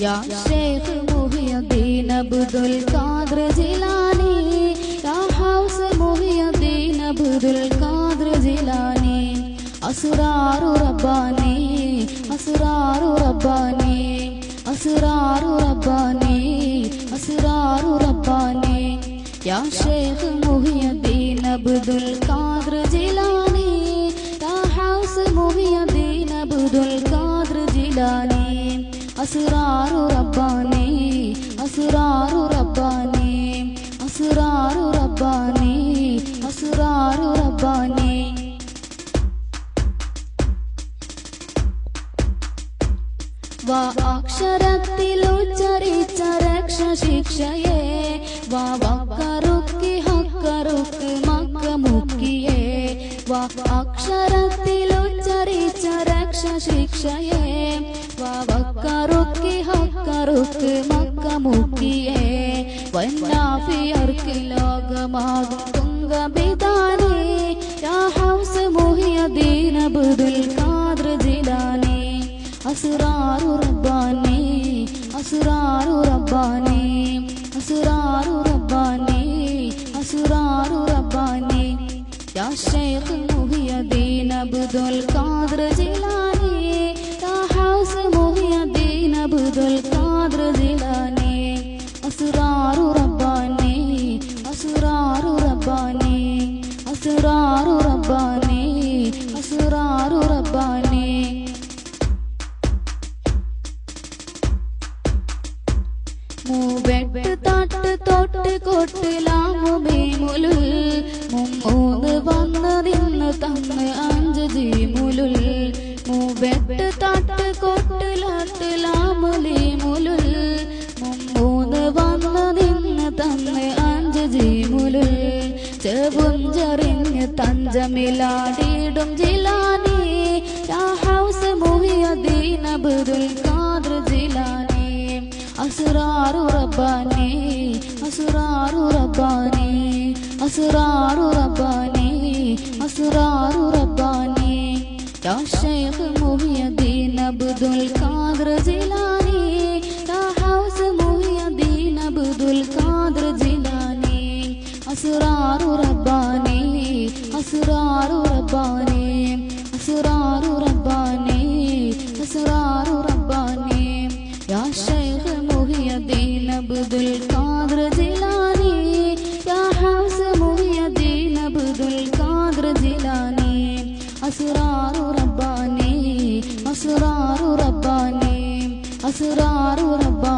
या शेख मुहियुद्दीन अब्दुल कादिर जिलानी, या हौस मुहियुद्दीन अब्दुल कादिर जिलानी। असरारु रब्बानी, असरारु रब्बानी, असरारु रब्बानी, असरारु रब्बानी। या शेख मुहियुद्दीन अब्दुल कादिर जिलानी, या हौस मुहियुद्दीन अब्दुल कादिर जिलानी। असरारु रब्बानी, असरारु रब्बानी, असरारु रब्बानी, असरारु रब्बानी। वा अक्षरത്തിൽ ഉച്ചരിച്ച രക്ഷശിക്ഷയെ, വാ വക്കറുക്കി ഹക്കറുക്ക് മക്കമുക്കിയെ। വാ അക്ഷരത്തിൽ ഉച്ചരിച്ച രക്ഷശിക്ഷയെ, വാ വക്കറുക്കി ഹക്കറുക്ക് മക്കമുക്കിയെ। വന്നാഫിയർക്ക് ലോകമാകും തുങ്കബിദാനി, യാ ഹൗസ് മുഹിയുദ്ദീൻ അബ്ദുൽ കാദിർ ജിലാനി। असरारु रब्बानी, असरारु रब्बानी, असरारु रब्बानी, असरारु रब्बानी। या शेख मुहियुद्दीन अब्दुल कादिर जिलानी, या हौस मुहियुद्दीन अब्दुल कादिर जिलानी। असरारु रब्बानी, असरारु रब्बानी, असरारु रब्बानी, असरारु रब्बानी। മൂവെട്ട് തട്ട് തൊട്ട് കൊട്ടിലാമുമീമുലുൽ, മുമ്മൂന്ന് വന്ന് നിന്ന് തന്ന് അഞ്ച് ജീമുലുൽ। മൂവെട്ട് തട്ട് കൊട്ടിലാമുലീമുലുൽ, മുമ്മൂന്ന് വന്ന് നിന്ന് തന്ന് അഞ്ച് ജീമുലുൽ। ചെവുഞ്ചെറിഞ്ഞ് തഞ്ചമിലാടിയിടും ജിലാനി, യാ ഹൗസ് മുഹിയുദ്ദീൻ അബ്ദുൽ കാദിർ ജിലാനി। असरारु रब्बानी, असरारु रब्बानी, असरारु रब्बानी, असरारु रब्बानी। या शेख मुहियुद्दीन अब्दुल कादिर जिलानी, या हौस मुहियुद्दीन अब्दुल कादिर जिलानी। असरारु रब्बानी, असरारु रब्बानी, असरारु रब्बानी, असरारु रब्बानी। या शेख मुहियुद्दीन अब्दुल कादिर जिलानी, या हौस मुहियुद्दीन अब्दुल कादिर जिलानी। असरारु रब्बानी, असरारु रब्बानी, असरारु रब्बानी।